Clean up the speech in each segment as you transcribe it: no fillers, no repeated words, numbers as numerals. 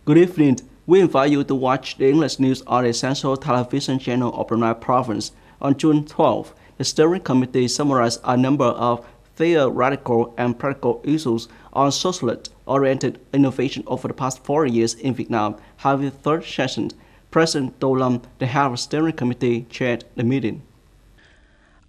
Good evening. We invite you to watch the English news on the Central Television Channel of Brunei Province. On June 12, the steering committee summarized a number of theoretical and practical issues on socialist-oriented innovation over the past 4 years in Vietnam, having the third session. President Do Lam, the head of the steering committee, chaired the meeting.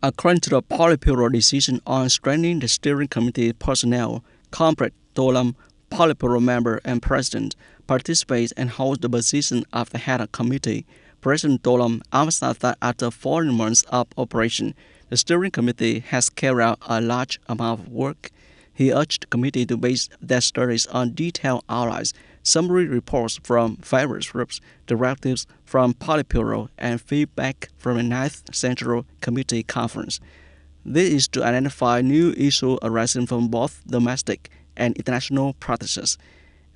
According to the Politburo decision on strengthening the steering committee personnel, Comrade Do Lam, Politburo member and president, participates and holds the position of the head of committee. President Do Lam emphasized that after 4 months of operation, the steering committee has carried out a large amount of work. He urged the committee to base their studies on detailed outlines, summary reports from various groups, directives from Politburo, and feedback from the 9th Central Committee Conference. This is to identify new issues arising from both domestic and international practices,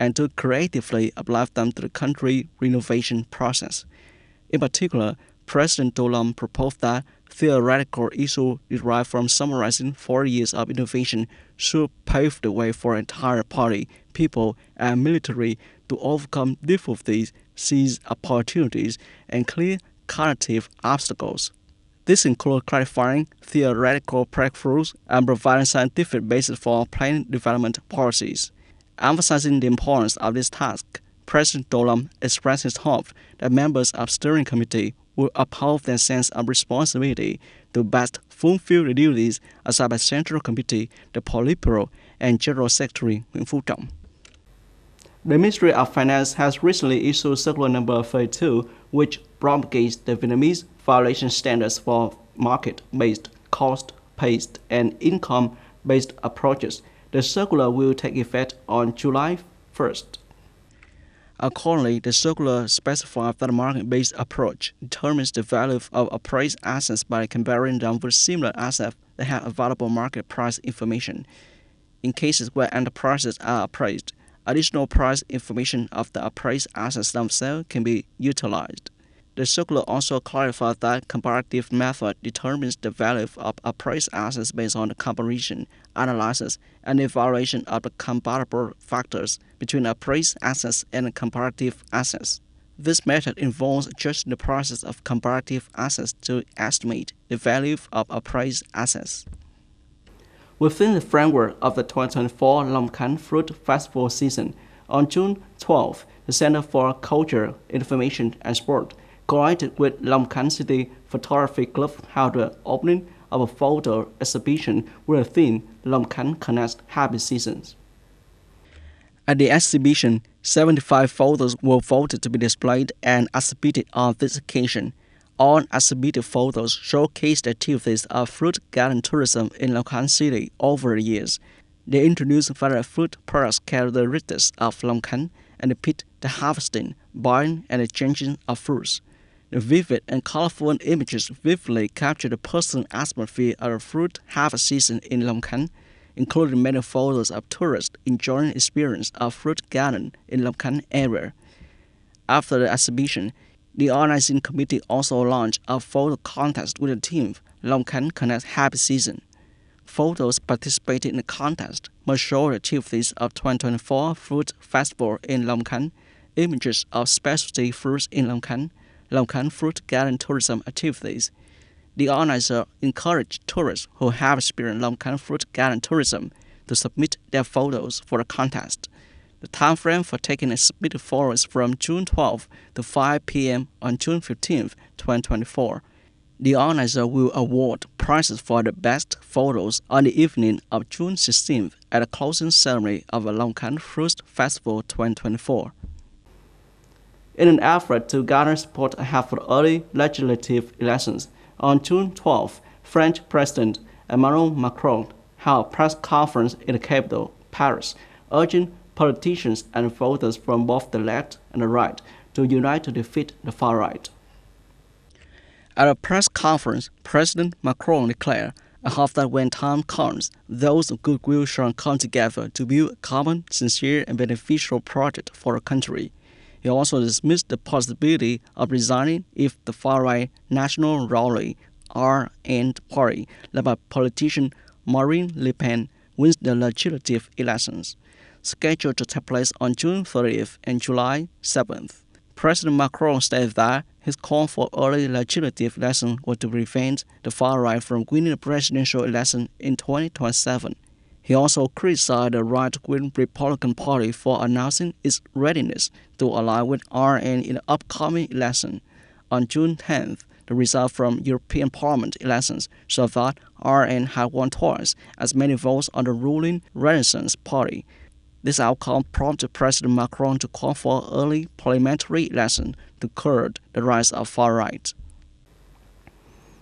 and to creatively apply them to the country renovation process. In particular, President Do Lam proposed that theoretical issues derived from summarizing 4 years of innovation should pave the way for entire party, people, and military to overcome difficulties, seize opportunities, and clear cognitive obstacles. This includes clarifying theoretical breakthroughs and providing scientific basis for planning development policies. Emphasizing the importance of this task, President Do Lam expressed his hope that members of the steering committee will uphold their sense of responsibility to best fulfill the duties assigned by Central Committee, the Politburo, and General Secretary Nguyễn Phú Trọng. The Ministry of Finance has recently issued Circular Number 32, which promulgates the Vietnamese violation standards for market-based, cost-based, and income-based approaches. The circular will take effect on July 1st. Accordingly, the circular specifies that a market-based approach determines the value of appraised assets by comparing them with similar assets that have available market price information. In cases where enterprises are appraised, additional price information of the appraised assets themselves can be utilized. The circular also clarifies that comparative method determines the value of appraised assets based on the comparison, analysis, and evaluation of the comparable factors between appraised assets and comparative assets. This method involves adjusting the prices of comparative assets to estimate the value of appraised assets. Within the framework of the 2024 Long Can Fruit Festival season, on June 12, the Center for Culture, Information, and Sport collaborated with Long Can City Photography Club held the opening of a photo exhibition with the theme Long Can Connects Happy Seasons. At the exhibition, 75 photos were voted to be displayed and exhibited on this occasion. All exhibited photos showcase the activities of fruit garden tourism in Long Can City over the years. They introduce various fruit products characteristics of Long Can and depict the harvesting, buying, and exchanging of fruits. The vivid and colorful images vividly capture the personal atmosphere of the fruit harvest season in Long Can, including many photos of tourists enjoying the experience of fruit garden in Long Can area. After the exhibition, the organizing committee also launched a photo contest with the theme Long Can Connect Happy Season. Photos participating in the contest must show the activities of 2024 Fruit Festival in Long Can, images of specialty fruits in Long Can fruit garden tourism activities. The organizer encouraged tourists who have experienced Long Can fruit garden tourism to submit their photos for the contest. The time frame for taking submitted photos from June 12 to 5 p.m. on June 15, 2024. The organizer will award prizes for the best photos on the evening of June 16 at the closing ceremony of the Long Can Fruit Festival 2024. In an effort to garner support ahead for early legislative elections, on June 12, French President Emmanuel Macron held a press conference in the capital, Paris, urging politicians and voters from both the left and the right to unite to defeat the far right. At a press conference, President Macron declared, "I hope that when time comes, those of goodwill shall come together to build a common, sincere, and beneficial project for the country." He also dismissed the possibility of resigning if the far-right National Rally (RN) led by politician Marine Le Pen wins the legislative elections. scheduled to take place on June 30th and July 7th. President Macron stated that his call for early legislative elections was to prevent the far right from winning the presidential election in 2027. He also criticized the right-wing Republican Party for announcing its readiness to align with RN in the upcoming election. On June 10th, the result from European Parliament elections showed that RN had won twice as many votes on the ruling Renaissance Party. This outcome prompted President Macron to call for early parliamentary elections to curb the rise of far-right.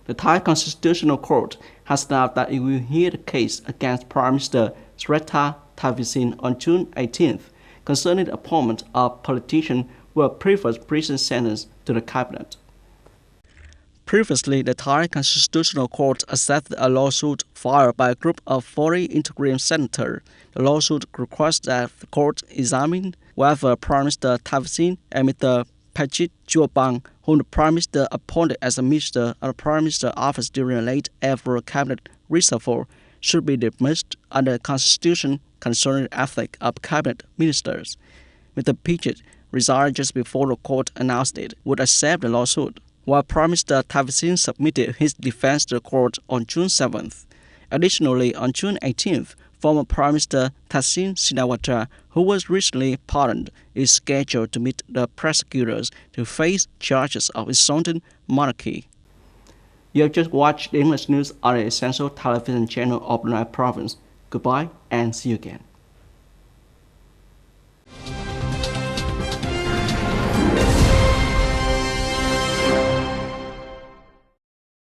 The Thai Constitutional Court has announced that it will hear the case against Prime Minister Srettha Thavisin on June 18th concerning the appointment of politicians who were previously prison sentenced to the cabinet. Previously, the Thai Constitutional Court accepted a lawsuit filed by a group of 40 interim senators. The lawsuit requests that the court examine whether Prime Minister Thavisin and Mr. Pachit Chobang, whom the Prime Minister appointed as a Minister of the Prime Minister's office during a late April cabinet reshuffle, should be dismissed under the Constitution concerning the ethics of cabinet ministers. Mr. Pachit resigned just before the court announced it would accept the lawsuit, while Prime Minister Thavisin submitted his defense to the court on June 7th. Additionally, on June 18th, former Prime Minister Thaksin Shinawatra, who was recently pardoned, is scheduled to meet the prosecutors to face charges of insulting monarchy. You have just watched the English news on the Essential Television channel of Brunei Province. Goodbye and see you again.